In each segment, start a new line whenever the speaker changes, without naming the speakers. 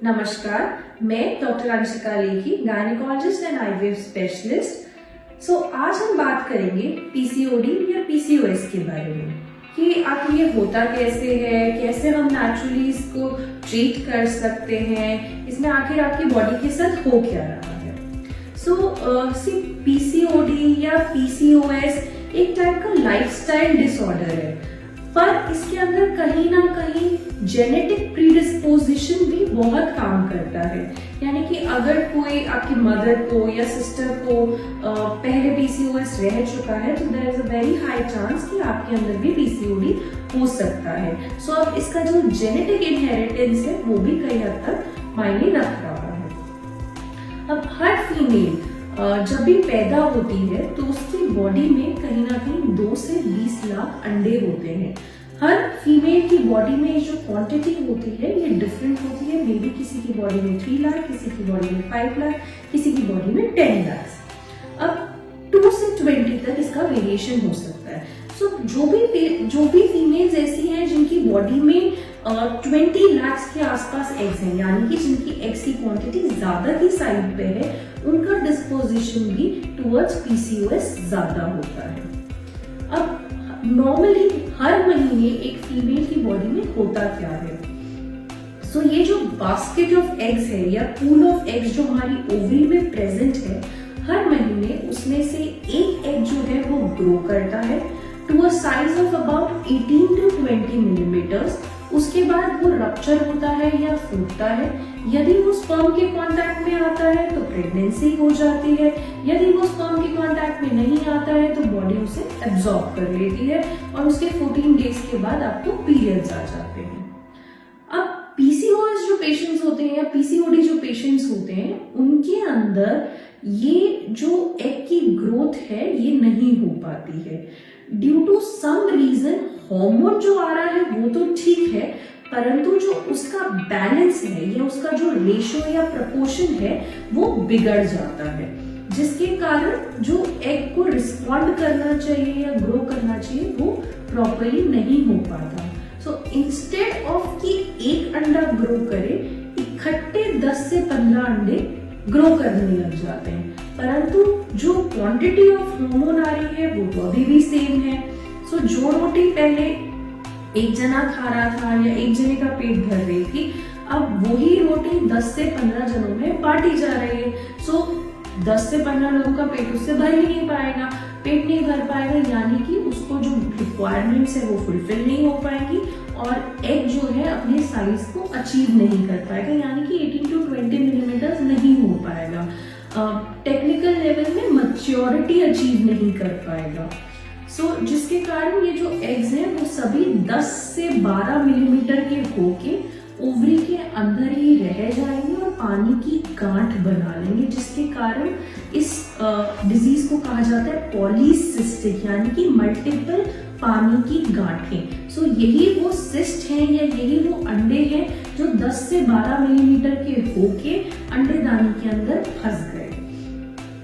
नमस्कार, मैं doctor Anshika Lekhi, gynaecologist and IVF specialist. आज हम बात करेंगे पीसीओडी या पीसीओएस के बारे में कि आखिर ये होता कैसे है, कैसे हम नेचुरली इसको ट्रीट कर सकते हैं, इसमें आखिर आपकी बॉडी के साथ हो क्या रहा है। पीसीओडी या पीसीओएस एक टाइप का लाइफस्टाइल डिसऑर्डर है, पर इसके अंदर कहीं ना कहीं जेनेटिक प्रीडिस्पोजिशन भी बहुत काम करता है। यानी कि अगर कोई आपकी मदर को या सिस्टर को पहले पीसीओएस रह चुका है तो there is a very high chance कि आपके अंदर भी पीसीओडी हो सकता है। अब इसका जो जेनेटिक इनहेरिटेंस है वो भी कई हद तक मायने रख रहा है। अब हर फीमेल जब भी पैदा होती है तो उसकी बॉडी में कहीं ना कहीं 2 से 20 लाख अंडे होते हैं। हर फीमेल की बॉडी में जो क्वांटिटी होती है ये डिफरेंट होती है। मे बी किसी की बॉडी में 3 लाख, किसी की बॉडी में 5 लाख, किसी की बॉडी में 10 लाख। अब 2 से 20 तक इसका वेरिएशन हो सकता है। जो भी फीमेल्स ऐसी हैं जिनकी बॉडी में 20 लाख के आसपास एग्स हैं, यानी कि जिनकी एग्स की क्वांटिटी ज्यादा की साइड पे है, उनका डिस्पोजिशन भी टुवर्ड्स पीसीओएस ज्यादा होता है। अब नॉर्मली हर महीने एक फीमेल की बॉडी में होता क्या है? ये जो बास्केट ऑफ एग्स है या पूल ऑफ एग्स जो हमारी ओवरी में प्रेजेंट है, हर महीने उसमें से एक एग जो है वो ग्रो करता है to a size of about 18 to 20 millimetres. उसके बाद वो रप्चर होता है या फूटता है। यदि वो स्पर्म के कांटेक्ट में आता है तो प्रेगनेंसी हो जाती है। यदि वो स्पर्म के कांटेक्ट में नहीं आता है तो बॉडी उसे एब्जॉर्ब कर लेती है और उसके 14 डेज के बाद आपको पीरियड्स आ जाते हैं। अब पीसीओएस जो पेशेंट्स होते हैं या पीसीओडी जो पेशेंट्स होते हैं, उनके अंदर ये जो एग की ग्रोथ है ये नहीं हो पाती है due to some reason. Hormone जो आ रहा है वो तो ठीक है, परंतु जो उसका बैलेंस है या उसका जो रेशियो या प्रपोर्शन है वो बिगड़ जाता है, जिसके कारण जो एग को रिस्पॉन्ड करना चाहिए या ग्रो करना चाहिए वो प्रॉपरली नहीं हो पाता। इंस्टेड ऑफ कि एक अंडा ग्रो करे, इकट्ठे 10 से 15 अंडे ग्रो करने लग जाते हैं, परंतु जो क्वांटिटी ऑफ हार्मोन आ रही है वो तो अभी भी सेम है। जो रोटी पहले एक जना खा रहा था या एक जने का पेट भर रही थी, अब वही रोटी 10 से 15 जनों में बांटी जा रही है। 10 से 15 लोगों का पेट उससे भर ही नहीं पाएगा, पेट नहीं भर पाएगा, यानी कि उसको जो रिक्वायरमेंट्स है वो फुलफिल नहीं हो पाएंगी और एग जो है अपने साइज को अचीव नहीं कर पाएगा, यानी कि 18 to 20 मिलीमीटर्स नहीं हो पाएगा। टेक्निकल लेवल में मैच्योरिटी अचीव नहीं कर पाएगा। जिसके कारण ये जो एग्स हैं वो सभी 10 से 12 मिलीमीटर के होके ओवरी के अंदर ही रह जाएंगे और पानी की गांठ बना लेंगे, जिसके कारण इस डिजीज को कहा जाता है पॉलीसिस्टिक, यानी कि मल्टीपल पानी की गांठें। यही वो सिस्ट हैं या यही वो अंडे हैं जो 10 से 12 मिलीमीटर के होके अंडेदानी के अंदर फंस गए।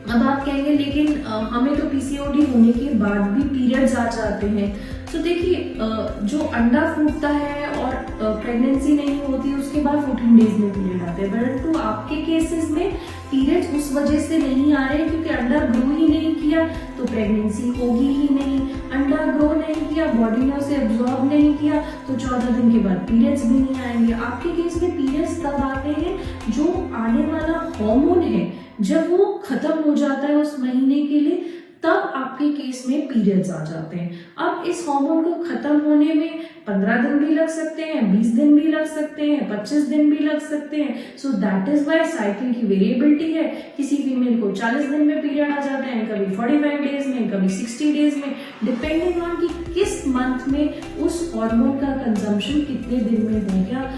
अब आप कहेंगे लेकिन हमें तो पीसीओडी होने के बाद भी पीरियड्स आ जाते हैं। देखिए, जो अंडा फूटता है और प्रेगनेंसी नहीं होती उसके बाद 14 डेज में पीरियड आते हैं, परंतु आपके केसेस में पीरियड्स उस वजह से नहीं आ रहे क्योंकि अंडा ग्रो ही नहीं किया तो प्रेगनेंसी होगी ही नहीं। अंडा ग्रो नहीं किया, बॉडी ने उसे एब्जॉर्ब नहीं किया तो 14 दिन के बाद पीरियड्स भी नहीं आएंगे। आपके केस में पीरियड्स तब आते हैं जो आने वाला हार्मोन है जब वो खत्म हो जाता है उस महीने के लिए, तब आपके केस में पीरियड्स आ जाते हैं। अब इस हार्मोन को खत्म होने में 15 दिन भी लग सकते हैं, 20 दिन भी लग सकते हैं, 25 दिन भी लग सकते हैं। दैट इज वाई साइकिल की वेरिएबिलिटी है। किसी फीमेल को 40 दिन में पीरियड आ जाते हैं, कभी 45 डेज में, कभी 60 डेज में, डिपेंडिंग ऑन कि किस मंथ में उस हार्मोन का कंजम्पशन कितने दिन में हो गया।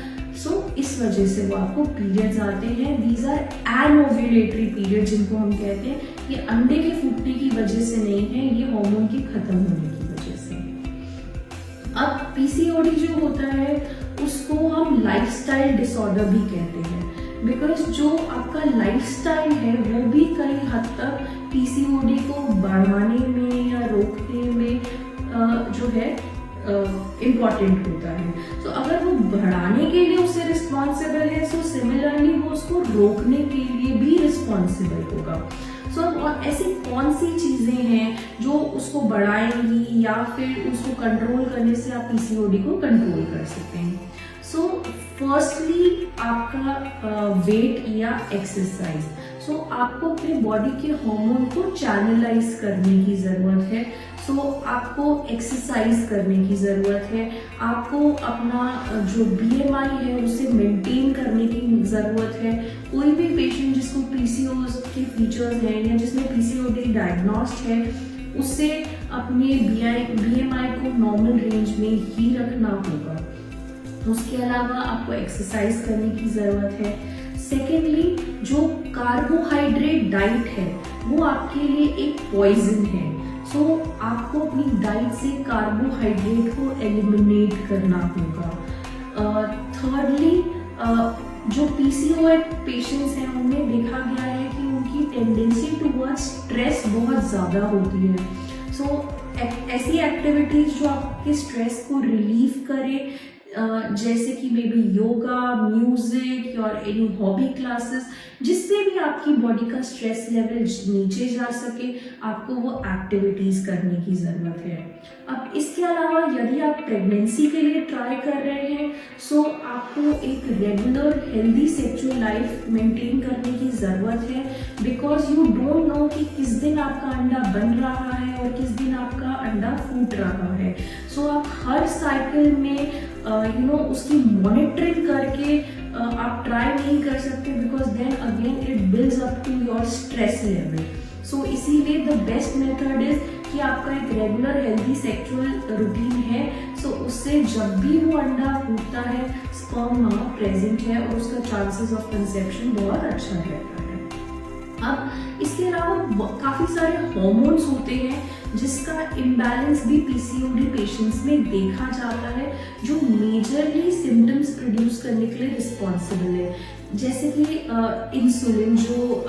इस वजह से वो आपको पीरियड्स आते हैं। दीज आर एनओव्यूलेटरी पीरियड जिनको हम कहते हैं। ये अंडे के फूटने की वजह से नहीं है, ये हार्मोन के खत्म होने की वजह से। अब पीसीओडी जो होता है उसको हम लाइफस्टाइल डिसऑर्डर भी कहते हैं, बिकॉज जो आपका लाइफस्टाइल है वो भी कई हद तक पीसीओडी को बढ़ाने में या रोकने में जो है इम्पॉर्टेंट होता है। तो अगर वो बढ़ाने के लिए उससे रिस्पॉन्सिबल है, सो सिमिलरली वो उसको रोकने के लिए भी रिस्पॉन्सिबल होगा। सो और ऐसी कौन सी चीजें हैं जो उसको बढ़ाएंगी या फिर उसको कंट्रोल करने से आप पीसीओडी को कंट्रोल कर सकते हैं? सो फर्स्टली आपका वेट या एक्सरसाइज। सो आपको अपने बॉडी के हार्मोन को चैनलाइज करने की जरूरत है। सो आपको एक्सरसाइज करने की जरूरत है। आपको अपना जो बीएमआई है उसे मेंटेन करने की जरूरत है। कोई भी पेशेंट जिसको पीसीओएस के फीचर्स हैं या जिसमें पीसीओडी डायग्नोस्ड है, उससे अपने बीएमआई को नॉर्मल रेंज में ही रखना होगा। उसके अलावा आपको एक्सरसाइज करने की जरूरत है। सेकेंडली, जो कार्बोहाइड्रेट डाइट है वो आपके लिए एक पॉइजन है। सो आपको अपनी डाइट से कार्बोहाइड्रेट को एलिमिनेट करना होगा। थर्डली, जो पीसीओएस पेशेंट्स हैं उनमें देखा गया है कि उनकी टेंडेंसी टुवर्ड्स स्ट्रेस बहुत ज़्यादा होती है। सो ऐसी एक्टिविटीज जो आपके स्ट्रेस को रिलीव करे, जैसे कि मे बी योगा, म्यूजिक और एनी हॉबी क्लासेस, जिससे भी आपकी बॉडी का स्ट्रेस लेवल नीचे जा सके, आपको वो एक्टिविटीज करने की जरूरत है। अब इसके अलावा यदि आप प्रेगनेंसी के लिए ट्राई कर रहे हैं, सो आपको एक regular healthy sexual life maintain करने की जरूरत है, बिकॉज यू डोंट नो कि किस दिन आपका अंडा बन रहा है और किस दिन आपका अंडा फूट रहा है। सो आप हर साइकिल में उसकी मॉनिटरिंग करके आप ट्राई नहीं कर सकते, because then again it builds up to your stress level. So इसीलिए द बेस्ट मेथड इज कि आपका एक रेगुलर हेल्दी सेक्सुअल रूटीन है। सो उससे जब भी वो अंडा फूटता है, स्पर्म वहाँ प्रेजेंट है और उसका चांसेस ऑफ कंसेप्शन बहुत अच्छा रहता है। अब इसके अलावा काफी सारे हार्मोन्स होते हैं जिसका इम्बैलेंस भी पीसीओडी पेशेंट्स में देखा जाता है, जो मेजरली सिम्टम्स प्रोड्यूस करने के लिए रिस्पॉन्सिबल है। जैसे कि इंसुलिन, जो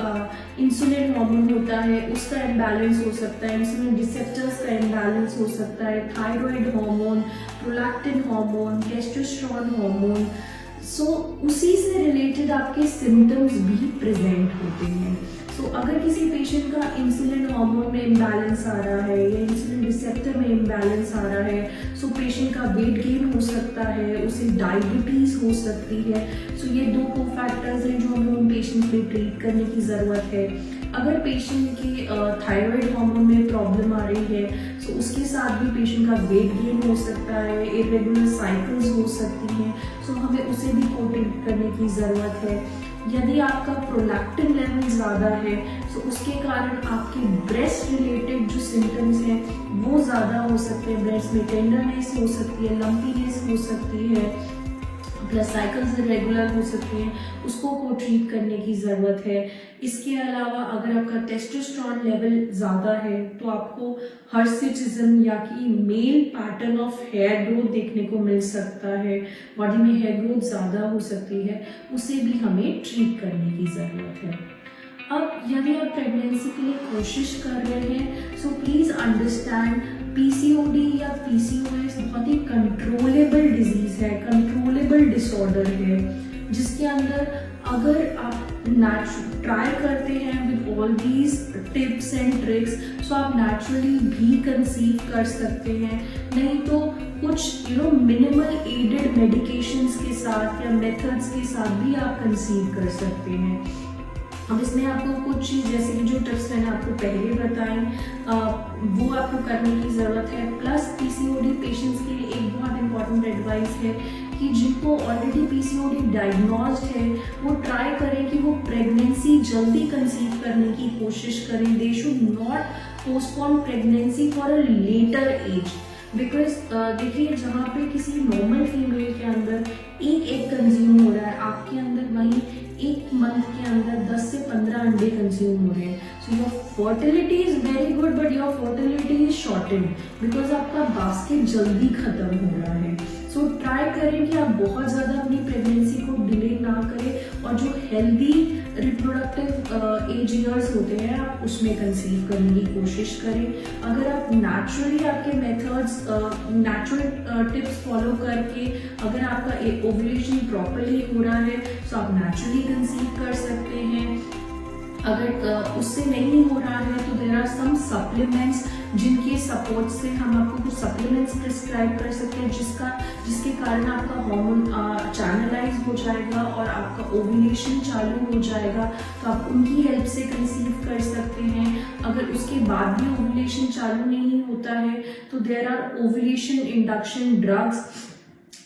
इंसुलिन हार्मोन होता है उसका इम्बैलेंस हो सकता है, इंसुलिन रिसेप्टर्स का इम्बैलेंस हो सकता है, thyroid hormone, prolactin hormone, testosterone hormone. So उसी से रिलेटेड आपके सिम्टम्स भी प्रेजेंट होते हैं। सो अगर किसी पेशेंट का इंसुलिन हार्मोन में इम्बैलेंस आ रहा है या इंसुलिन रिसेप्टर में इम्बैलेंस आ रहा है, सो पेशेंट का वेट गेन हो सकता है, उसे डायबिटीज हो सकती है। सो ये दो कोफैक्टर्स हैं जो हमें उन पेशेंट्स में ट्रीट करने की जरूरत है। अगर पेशेंट के थायराइड हार्मोन में प्रॉब्लम आ रही है, सो उसके साथ भी पेशेंट का वेट गेन हो सकता है, इरेगुलर साइकिल्स हो सकती हैं, सो हमें उसे भी ट्रीट करने की जरूरत है। यदि आपका प्रोलैक्टिन लेवल ज़्यादा है, तो उसके कारण आपके ब्रेस्ट रिलेटेड जो सिम्टम्स हैं वो ज़्यादा हो सकते हैं। ब्रेस्ट में टेंडरनेस हो सकती है, लंपीनेस हो सकती है, प्लस साइकिल्स इरेगुलर हो सकती हैं, उसको को ट्रीट करने की ज़रूरत है। इसके अलावा अगर आपका टेस्टोस्टेरोन लेवल ज़्यादा है तो आपको हर्सिटिज्म या कि male pattern of hair growth देखने को मिल सकता है, बॉडी में हेयर ग्रोथ ज़्यादा हो सकती है, उसे भी हमें ट्रीट करने की ज़रूरत है। अब यदि आप प्रेगनेंसी के लिए कोशिश कर रहे हैं, सो प्लीज़ अंडरस्टैंड पीसीओडी या पीसीओएस बहुत ही कंट्रोलेबल डिजीज है, कंट्रोलेबल डिसऑर्डर है, जिसके अंदर अगर आप ट्राई करते हैं with all these tips and tricks, so आप नेचुरली भी कंसीव कर सकते हैं। नहीं तो कुछ मिनिमल एडेड मेडिकेशंस के साथ या मेथड्स के साथ भी आप कंसीव कर सकते हैं। अब इसमें आपको कुछ चीज़, जैसे कि जो टिप्स मैंने आपको पहले बताई, वो आपको करने की ज़रूरत है। प्लस पीसीओडी पेशेंट्स के लिए एक बहुत इंपॉर्टेंट एडवाइस है कि जिनको ऑलरेडी पीसीओडी डायग्नोस्ड है वो ट्राई करें कि वो प्रेगनेंसी जल्दी कंसीव करने की कोशिश करें। They should not postpone pregnancy for a later age, because देखिए जहाँ पे किसी नॉर्मल फीमेल के अंदर एक एग कंज्यूम हो रहा है, आपके अंदर वहीं एक मंथ के अंदर 10 से 15 अंडे कंज्यूम हो रहे हैं। So your fertility is very good but your fertility is shorted because आपका बास्केट जल्दी खत्म हो रहा है। सो ट्राई करें कि आप बहुत ज़्यादा अपनी प्रेगनेंसी को डिले ना करें और जो हेल्दी रिप्रोडक्टिव एज ईयर्स होते हैं आप उसमें कंसीव करने की कोशिश करें। अगर आप नेचुरली आपके मेथड्स नेचुरल टिप्स फॉलो करके अगर आपका ओव्यूलेशन प्रॉपरली हो रहा है तो आप नेचुरली कंसीव कर सकते हैं। अगर उससे नहीं हो रहा है तो देयर आर सम सप्लीमेंट्स जिनके सपोर्ट से हम आपको कुछ सप्लीमेंट्स प्रिस्क्राइब कर सकते हैं जिसके कारण आपका हार्मोन चैनलाइज हो जाएगा और आपका ओव्यूलेशन चालू हो जाएगा, तो आप उनकी हेल्प से कंसीव कर सकते हैं। अगर उसके बाद भी ओव्यूलेशन चालू नहीं होता है तो there are ovulation induction drugs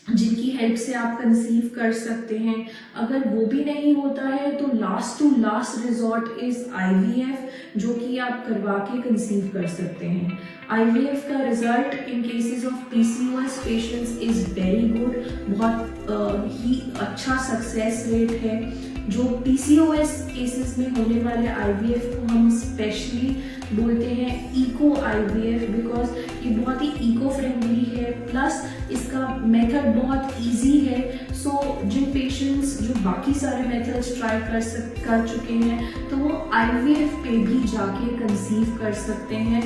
जिनकी हेल्प से आप कंसीव कर सकते हैं। अगर वो भी नहीं होता है तो last to last resort is IVF, जो कि आप करवा के कंसीव कर सकते हैं। IVF का result in cases of PCOS patients is very good, बहुत ही अच्छा सक्सेस रेट है। जो PCOS केसेस में होने वाले IVF को हम स्पेशली बोलते हैं इको IVF, बिकॉज ये बहुत ही इको फ्रेंडली है, प्लस इसका मेथड बहुत इजी है। सो जिन पेशेंट्स जो बाकी सारे मेथड्स ट्राई कर चुके हैं तो वो IVF पे भी जाके कंसीव कर सकते हैं।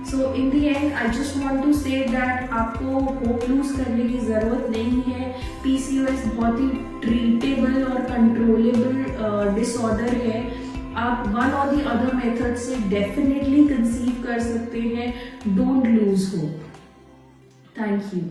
So in the end I just want to say that आपको होप लूज करने की ज़रूरत नहीं है। PCOS बहुत ही ट्रीटेबल और कंट्रोलेबल डिसऑर्डर है। आप वन और द अदर मेथड से डेफिनेटली कंसीव कर सकते हैं। Don't lose hope. Thank you.